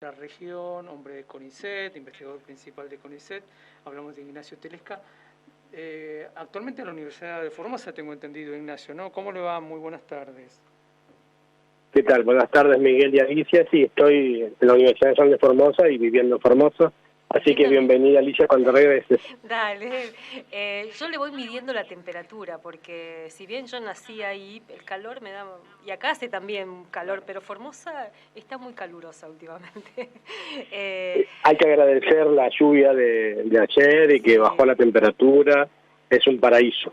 La región, hombre de CONICET, investigador principal de CONICET, hablamos de Ignacio Telesca. Actualmente en la Universidad de Formosa, tengo entendido, Ignacio, ¿no? ¿Cómo le va? Muy buenas tardes. ¿Qué tal? Buenas tardes, Miguel y Alicia. Sí, estoy en la Universidad de Formosa y viviendo en Formosa. Así que bienvenida, Alicia, cuando regreses. Dale. Yo le voy midiendo la temperatura, porque si bien yo nací ahí, el calor me da... Y acá hace también calor, pero Formosa está muy calurosa últimamente. Hay que agradecer la lluvia de ayer y que bajó la temperatura. Es un paraíso.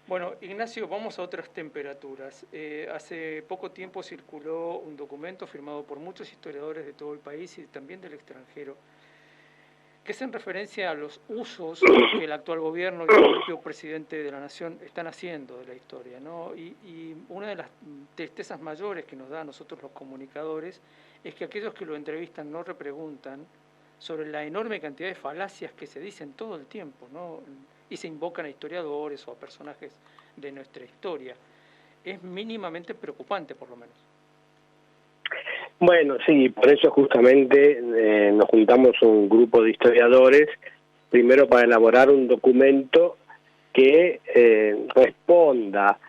Bueno, Ignacio, vamos a otras temperaturas. Hace poco tiempo circuló un documento firmado por muchos historiadores de todo el país y también del extranjero, que es en referencia a los usos que el actual gobierno y el propio presidente de la Nación están haciendo de la historia, ¿no? Y una de las tristezas mayores que nos da a nosotros los comunicadores es que aquellos que lo entrevistan no repreguntan sobre la enorme cantidad de falacias que se dicen todo el tiempo, ¿no? Y se invocan a historiadores o a personajes de nuestra historia. Es mínimamente preocupante, por lo menos. Bueno, sí, por eso justamente nos juntamos un grupo de historiadores, primero para elaborar un documento que responda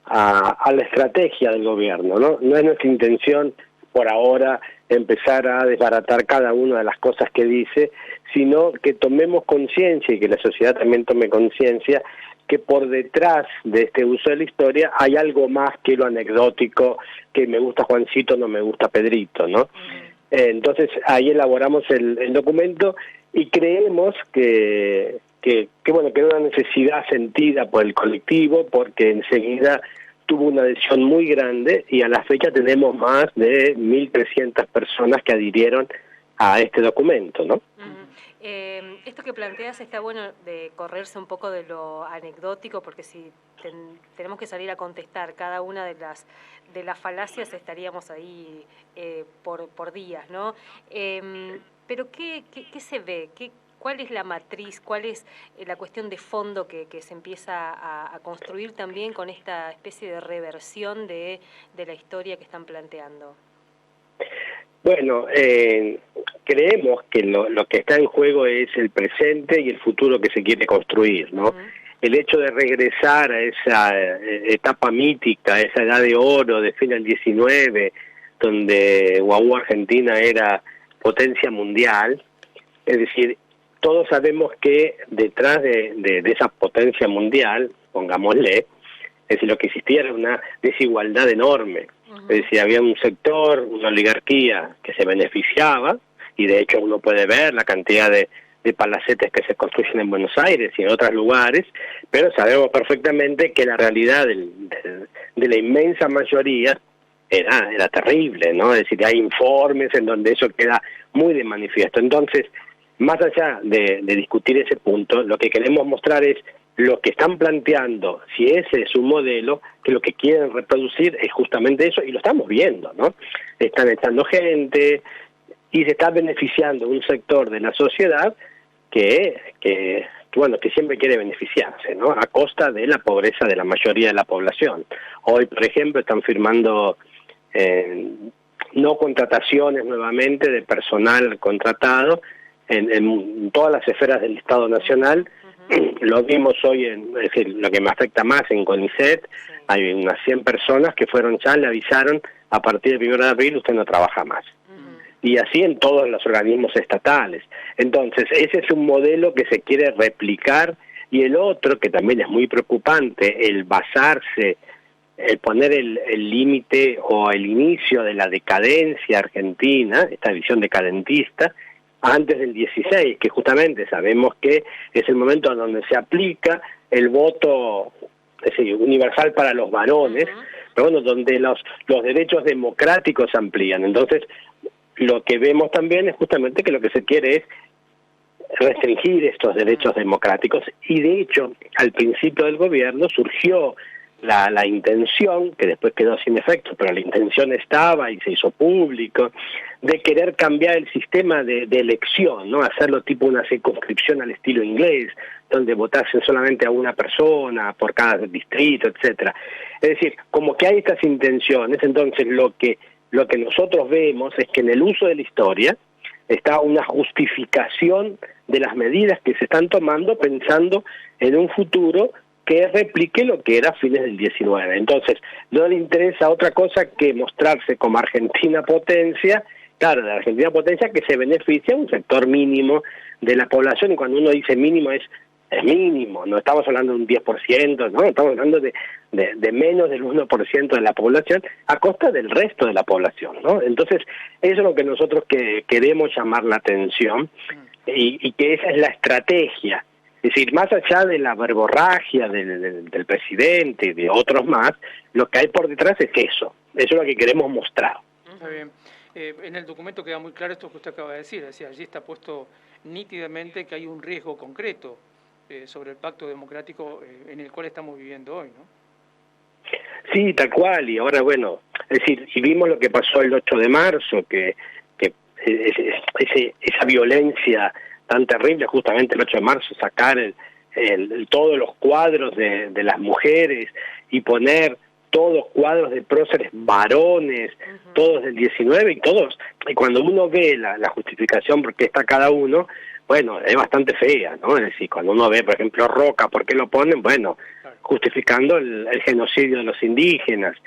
a la estrategia del gobierno, ¿no? No es nuestra intención por ahora empezar a desbaratar cada una de las cosas que dice, sino que tomemos conciencia y que la sociedad también tome conciencia que por detrás de este uso de la historia hay algo más que lo anecdótico, que me gusta Juancito, no me gusta Pedrito, ¿no? Entonces ahí elaboramos el documento y creemos que bueno, que era una necesidad sentida por el colectivo, porque enseguida tuvo una adhesión muy grande y a la fecha tenemos más de 1.300 personas que adhirieron a este documento, ¿no? Esto que planteas está bueno, de correrse un poco de lo anecdótico, porque si tenemos que salir a contestar cada una de las falacias estaríamos ahí por días, ¿no? Pero ¿qué se ve? ¿Cuál es la matriz? ¿Cuál es la cuestión de fondo que se empieza a construir también con esta especie de reversión de la historia que están planteando? Bueno, creemos que lo que está en juego es el presente y el futuro que se quiere construir, ¿no? El hecho de regresar a esa etapa mítica, a esa edad de oro de fin del 19, donde Argentina era potencia mundial, es decir, todos sabemos que detrás de esa potencia mundial, pongámosle, es decir, lo que existía era una desigualdad enorme. Es decir, había un sector, una oligarquía que se beneficiaba, y de hecho uno puede ver la cantidad de palacetes que se construyen en Buenos Aires y en otros lugares, pero sabemos perfectamente que la realidad de la inmensa mayoría era terrible, ¿no? Es decir, hay informes en donde eso queda muy de manifiesto. Entonces, más allá de discutir ese punto, lo que queremos mostrar es lo que están planteando, si ese es un modelo, que lo que quieren reproducir es justamente eso, y lo estamos viendo, ¿no? Están echando gente y se está beneficiando un sector de la sociedad que siempre quiere beneficiarse, ¿no? A costa de la pobreza de la mayoría de la población. Hoy, por ejemplo, están firmando no contrataciones nuevamente de personal contratado en todas las esferas del Estado Nacional. Lo vimos hoy, es decir, lo que me afecta más en CONICET, hay unas 100 personas que fueron ya, le avisaron, a partir del 1 de abril usted no trabaja más. Y así en todos los organismos estatales. Entonces, ese es un modelo que se quiere replicar, y el otro, que también es muy preocupante, el basarse, el poner el límite o el inicio de la decadencia argentina, esta visión decadentista, antes del 16, que justamente sabemos que es el momento en donde se aplica el voto, es decir, universal para los varones, pero bueno, donde los derechos democráticos se amplían. Entonces, lo que vemos también es justamente que lo que se quiere es restringir estos derechos democráticos, y de hecho, al principio del gobierno surgió la intención, que después quedó sin efecto, pero la intención estaba y se hizo público, de querer cambiar el sistema de elección, ¿no? Hacerlo tipo una circunscripción al estilo inglés, donde votasen solamente a una persona por cada distrito, etcétera. Es decir, como que hay estas intenciones, entonces lo que lo que nosotros vemos es que en el uso de la historia está una justificación de las medidas que se están tomando pensando en un futuro que replique lo que era a fines del 19. Entonces, no le interesa otra cosa que mostrarse como Argentina potencia, claro, la Argentina potencia que se beneficia un sector mínimo de la población, y cuando uno dice mínimo es mínimo, no estamos hablando de un 10%, no, estamos hablando de menos del 1% de la población a costa del resto de la población, ¿no? Entonces, eso es lo que nosotros queremos llamar la atención, y que esa es la estrategia. Es decir, más allá de la verborragia del presidente y de otros más, lo que hay por detrás es eso es lo que queremos mostrar. Está bien. En el documento queda muy claro esto que usted acaba de decir, es decir, allí está puesto nítidamente que hay un riesgo concreto sobre el pacto democrático en el cual estamos viviendo hoy, ¿no? Sí, tal cual, y ahora bueno, es decir, y vimos lo que pasó el 8 de marzo, que esa violencia tan terrible, justamente el 8 de marzo, sacar todos los cuadros de las mujeres y poner todos cuadros de próceres varones, todos del 19 y todos, y cuando uno ve la justificación por qué está cada uno, bueno, es bastante fea, ¿no? Es decir, cuando uno ve, por ejemplo, Roca, ¿por qué lo ponen? Bueno, justificando el genocidio de los indígenas.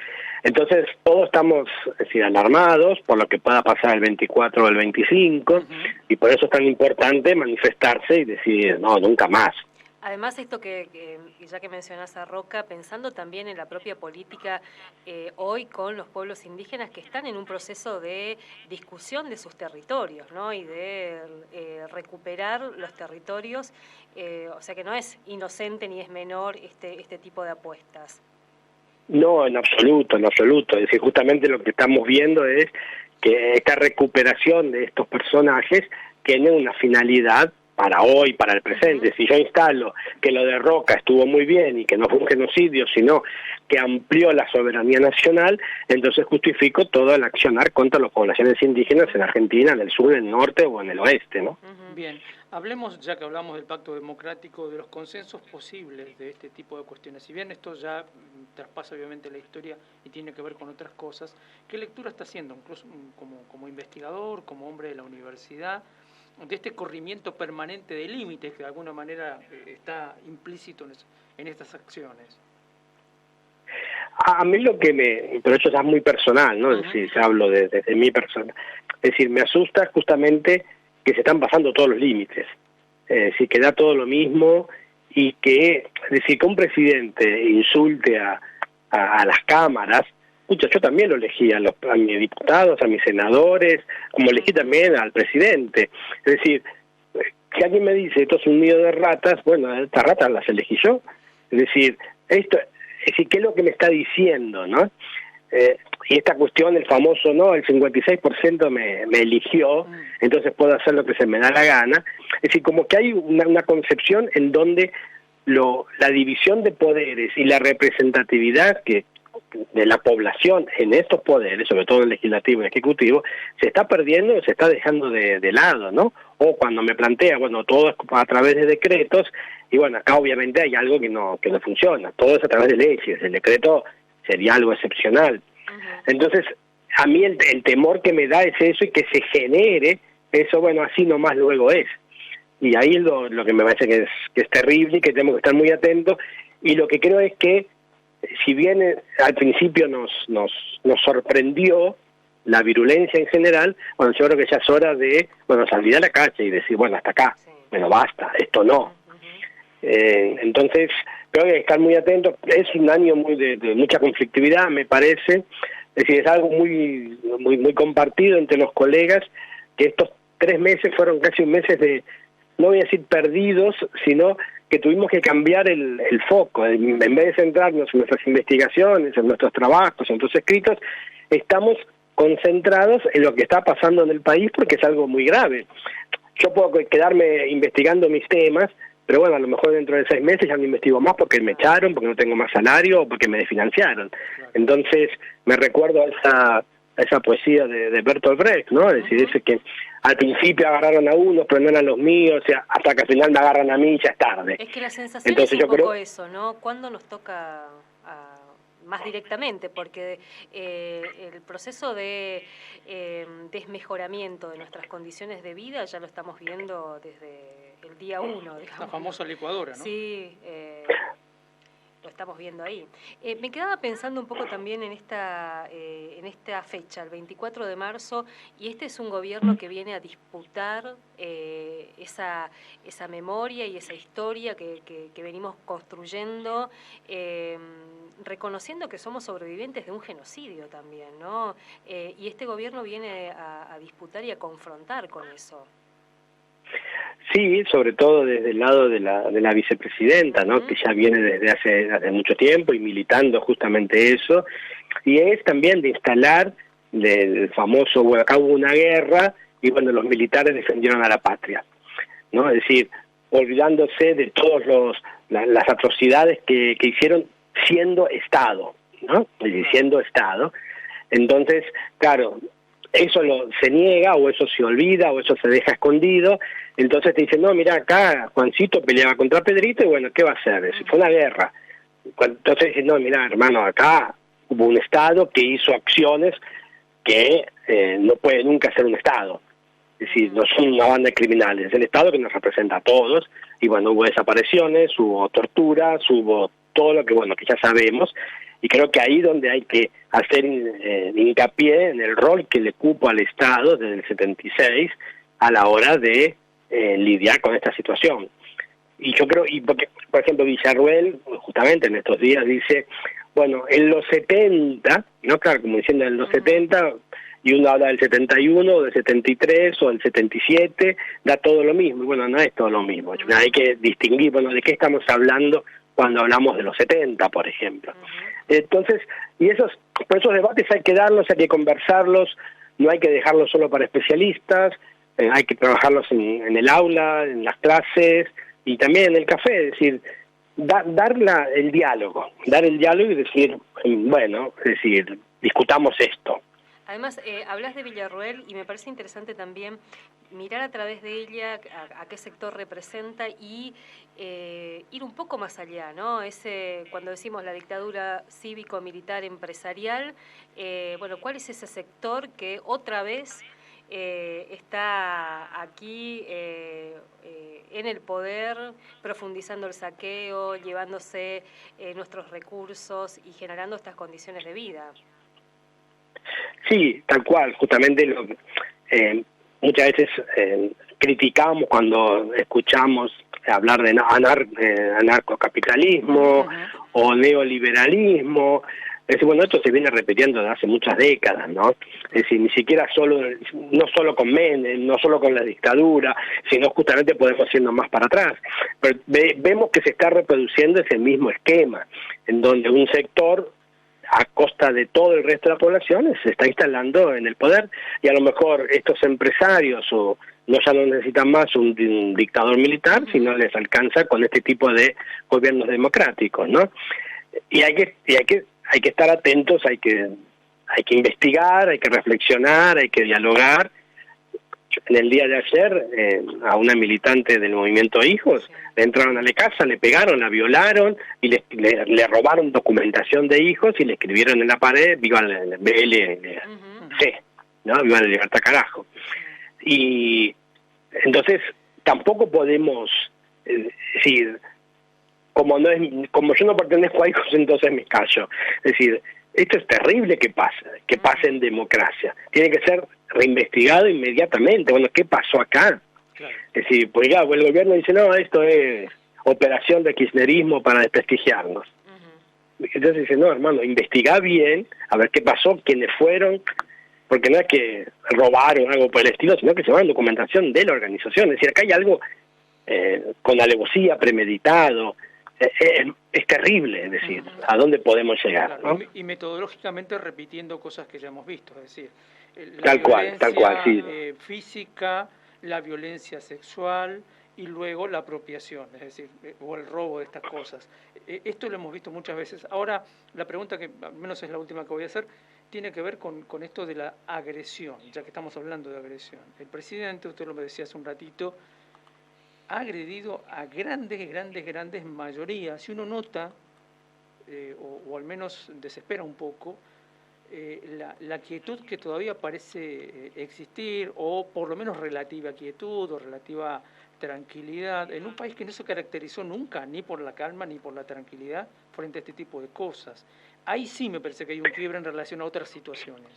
Entonces, todos estamos, es decir, alarmados por lo que pueda pasar el 24 o el 25, y por eso es tan importante manifestarse y decir, no, nunca más. Además, esto que ya que mencionás a Roca, pensando también en la propia política hoy con los pueblos indígenas que están en un proceso de discusión de sus territorios, ¿no? Y de recuperar los territorios, o sea que no es inocente ni es menor este tipo de apuestas. No, en absoluto, en absoluto. Es decir, justamente lo que estamos viendo es que esta recuperación de estos personajes tiene una finalidad para hoy, para el presente. Si yo instalo que lo de Roca estuvo muy bien y que no fue un genocidio, sino que amplió la soberanía nacional, entonces justifico todo el accionar contra las poblaciones indígenas en Argentina, en el sur, en el norte o en el oeste, ¿no? Bien, hablemos, ya que hablamos del pacto democrático, de los consensos posibles de este tipo de cuestiones. Si bien esto ya traspasa obviamente la historia y tiene que ver con otras cosas, ¿qué lectura está haciendo, incluso como investigador, como hombre de la universidad, de este corrimiento permanente de límites que de alguna manera está implícito en estas acciones? A mí lo que pero eso ya es muy personal, ¿no? Es decir, ya hablo desde mi persona. Es decir, me asusta justamente que se están pasando todos los límites. Es decir, que da todo lo mismo y que, es decir, que un presidente insulte a las cámaras. Escucha, yo también lo elegí a mis diputados, a mis senadores, como elegí también al presidente. Es decir, si alguien me dice esto es un nido de ratas, bueno, estas ratas las elegí yo. Es decir, ¿qué es lo que me está diciendo, no? Y esta cuestión, el famoso, no, el 56% me eligió, entonces puedo hacer lo que se me da la gana. Es decir, como que hay una concepción en donde la división de poderes y la representatividad de la población en estos poderes, sobre todo el legislativo y el ejecutivo, se está perdiendo, se está dejando de lado, ¿no? O cuando me plantea, bueno, todo es a través de decretos, y bueno, acá obviamente hay algo que no funciona, todo es a través de leyes, el decreto sería algo excepcional. Entonces, a mí el temor que me da es eso, y que se genere eso, bueno, así nomás luego es. Y ahí es lo que me parece que es terrible y que tenemos que estar muy atentos, y lo que creo es que si bien al principio nos sorprendió la virulencia en general, bueno, yo creo que ya es hora de, salir a la calle y decir, bueno, hasta acá, bueno, basta, esto no. Entonces, creo que hay que estar muy atentos. Es un año de mucha conflictividad, me parece. Es decir, es algo muy compartido entre los colegas, que estos 3 meses fueron casi meses de, no voy a decir perdidos, sino que tuvimos que cambiar el foco. En vez de centrarnos en nuestras investigaciones, en nuestros trabajos, en nuestros escritos, estamos concentrados en lo que está pasando en el país, porque es algo muy grave. Yo puedo quedarme investigando mis temas, pero bueno, a lo mejor dentro de 6 meses ya no investigo más porque me echaron, porque no tengo más salario o porque me desfinanciaron. Entonces, me recuerdo a esa poesía de Bertolt Brecht, ¿no? Es decir, ese que al principio agarraron a unos, pero no eran los míos, o sea, hasta que al final me agarran a mí y ya es tarde. Es que la sensación Entonces, es un poco eso, ¿no? ¿Cuándo nos toca más directamente, porque el proceso de desmejoramiento de nuestras condiciones de vida ya lo estamos viendo desde el día 1, digamos. La famosa licuadora, ¿no? Sí, lo estamos viendo ahí. Me quedaba pensando un poco también en esta fecha, el 24 de marzo, y este es un gobierno que viene a disputar esa memoria y esa historia que venimos construyendo, reconociendo que somos sobrevivientes de un genocidio también, ¿no? Y este gobierno viene a disputar y a confrontar con eso. Sí, sobre todo desde el lado de la vicepresidenta, ¿no? Que ya viene desde hace mucho tiempo y militando justamente eso, y es también de instalar el famoso, bueno, acá hubo una guerra y bueno, los militares defendieron a la patria, ¿no? Es decir, olvidándose de todos las atrocidades que hicieron siendo Estado, ¿no? Es decir, siendo Estado. Entonces, claro, eso se niega, o eso se olvida, o eso se deja escondido. Entonces te dicen, no, mira, acá Juancito peleaba contra Pedrito, y bueno, ¿qué va a hacer? Fue una guerra. Entonces dicen, no, mira, hermano, acá hubo un Estado que hizo acciones que no puede nunca ser un Estado. Es decir, no son una banda de criminales, es el Estado que nos representa a todos, y bueno, hubo desapariciones, hubo torturas, hubo todo lo que, bueno, que ya sabemos, y creo que ahí donde hay que hacer hincapié en el rol que le cupo al Estado desde el 76 a la hora de lidiar con esta situación. Y yo creo, y porque, por ejemplo, Villarruel, justamente en estos días, dice, bueno, en los 70, ¿no? Claro, como diciendo en los 70, y uno habla del 71, o del 73, o del 77, da todo lo mismo. Y bueno, no es todo lo mismo. Hay que distinguir, bueno, de qué estamos hablando cuando hablamos de los 70, por ejemplo. Entonces, por esos debates hay que darlos, hay que conversarlos, no hay que dejarlos solo para especialistas, hay que trabajarlos en el aula, en las clases, y también en el café, es decir, dar el diálogo y decir, bueno, es decir, discutamos esto. Además, hablas de Villarroel y me parece interesante también mirar a través de ella a qué sector representa y ir un poco más allá, ¿no? Cuando decimos la dictadura cívico-militar empresarial, bueno, ¿cuál es ese sector que otra vez está aquí en el poder, profundizando el saqueo, llevándose nuestros recursos y generando estas condiciones de vida? Sí, tal cual, justamente muchas veces criticamos cuando escuchamos hablar de anarcocapitalismo o neoliberalismo. Es decir, bueno, esto se viene repitiendo desde hace muchas décadas, ¿no? Es decir, ni siquiera no solo con Menem, no solo con la dictadura, sino justamente podemos irnos más para atrás. Pero vemos que se está reproduciendo ese mismo esquema, en donde un sector, a costa de todo el resto de la población, se está instalando en el poder, y a lo mejor estos empresarios ya no necesitan más un dictador militar, sino les alcanza con este tipo de gobiernos democráticos, ¿no? Y hay que estar atentos, hay que investigar, hay que reflexionar, hay que dialogar. En el día de ayer, a una militante del movimiento Hijos, le entraron a la casa, le pegaron, la violaron y le robaron documentación de Hijos y le escribieron en la pared, viva el BLC, ¿no? Viva la libertad, carajo. Y entonces tampoco podemos decir, como yo no pertenezco a Hijos, entonces me callo. Es decir, esto es terrible que pase en democracia. Tiene que ser reinvestigado inmediatamente. Bueno, ¿qué pasó acá? Claro. Es decir, pues ya, el gobierno dice, no, esto es operación de kirchnerismo para desprestigiarnos. Entonces dice, no, hermano, investigá bien, a ver qué pasó, quiénes fueron, porque no es que robaron algo por el estilo, sino que se van documentación de la organización. Es decir, acá hay algo con alevosía, premeditado. Es terrible, es decir, a dónde podemos llegar, claro, ¿no? Y metodológicamente repitiendo cosas que ya hemos visto, es decir, tal cual, sí. Física, la violencia sexual y luego la apropiación, es decir, o el robo de estas cosas. Esto lo hemos visto muchas veces. Ahora, la pregunta que al menos es la última que voy a hacer, tiene que ver con esto de la agresión, ya que estamos hablando de agresión. El presidente, usted lo me decía hace un ratito, ha agredido a grandes mayorías. Si uno nota o al menos desespera un poco, la quietud que todavía parece existir, o por lo menos relativa quietud o relativa tranquilidad, en un país que no se caracterizó nunca ni por la calma ni por la tranquilidad frente a este tipo de cosas. Ahí sí me parece que hay un quiebre en relación a otras situaciones.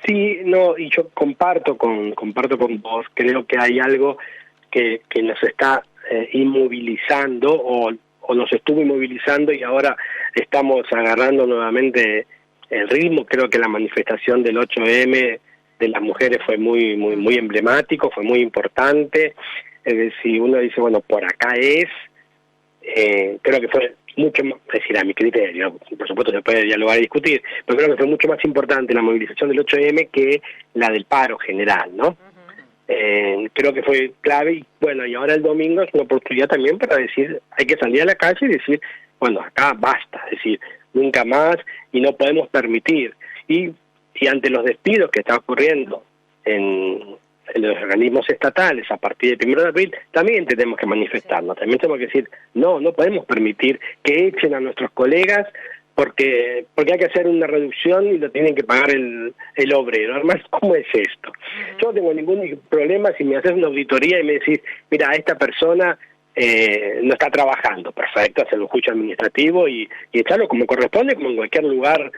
Sí, no, y yo comparto con vos, creo que hay algo que nos está inmovilizando o nos estuvo inmovilizando y ahora estamos agarrando nuevamente el ritmo. Creo que la manifestación del 8M de las mujeres fue muy emblemático, fue muy importante. Es decir, uno dice, bueno, por acá es, creo que fue mucho más, es decir, a mi criterio, por supuesto se puede dialogar y discutir, pero creo que fue mucho más importante la movilización del 8M que la del paro general, ¿no? Creo que fue clave y bueno, y ahora el domingo es una oportunidad también para decir, hay que salir a la calle y decir, bueno, acá basta, es decir, nunca más y no podemos permitir. Y ante los despidos que está ocurriendo en los organismos estatales a partir del 1 de abril, también tenemos que manifestarnos, también tenemos que decir, no podemos permitir que echen a nuestros colegas porque hay que hacer una reducción y lo tienen que pagar el obrero. Además, ¿cómo es esto? Yo no tengo ningún problema si me haces una auditoría y me decís, mira, esta persona no está trabajando, perfecto, hacer un juicio administrativo y echarlo como corresponde, como en cualquier lugar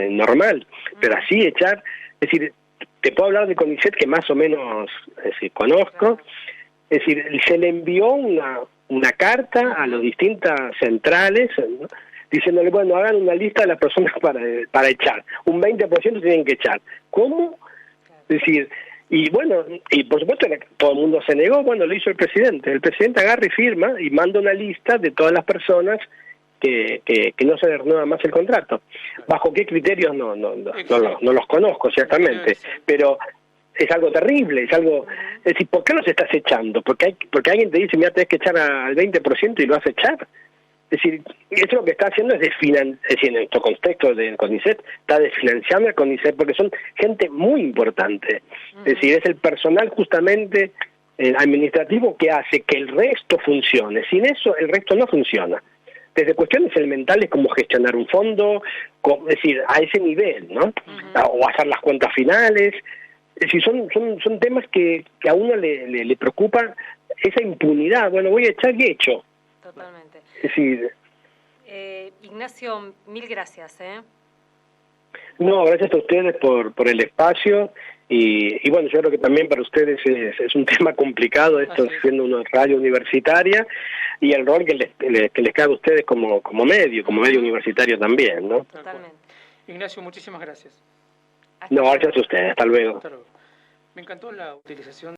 normal, pero así echar, es decir, te puedo hablar de CONICET que más o menos conozco, es decir, se le envió una carta a las distintas centrales, ¿no?, diciéndole, bueno, hagan una lista de las personas para echar, un 20% tienen que echar. ¿Cómo? Es decir, y bueno, y por supuesto todo el mundo se negó, bueno, lo hizo el presidente agarra y firma y manda una lista de todas las personas que no se renueva más el contrato. ¿Bajo qué criterios? No los conozco, ciertamente, pero es algo terrible, es algo, es decir, ¿por qué los estás echando? Porque alguien te dice, mira, tenés que echar al 20% y lo vas a echar. Es decir, eso lo que está haciendo es en nuestro contexto del CONICET, está desfinanciando el CONICET porque son gente muy importante. Es decir, es el personal justamente administrativo que hace que el resto funcione. Sin eso, el resto no funciona. Desde cuestiones elementales como gestionar un fondo, es decir, a ese nivel, ¿no? O hacer las cuentas finales. Es decir, son temas que a uno le preocupa esa impunidad. Bueno, voy a echar y echo. Totalmente. Es decir, Ignacio, mil gracias. No, gracias a ustedes por el espacio y bueno, yo creo que también para ustedes es un tema complicado esto, siendo una radio universitaria y el rol que les cabe a ustedes como medio universitario también, ¿no? Totalmente. Ignacio, muchísimas gracias. No, gracias a ustedes, hasta luego. Me encantó la utilización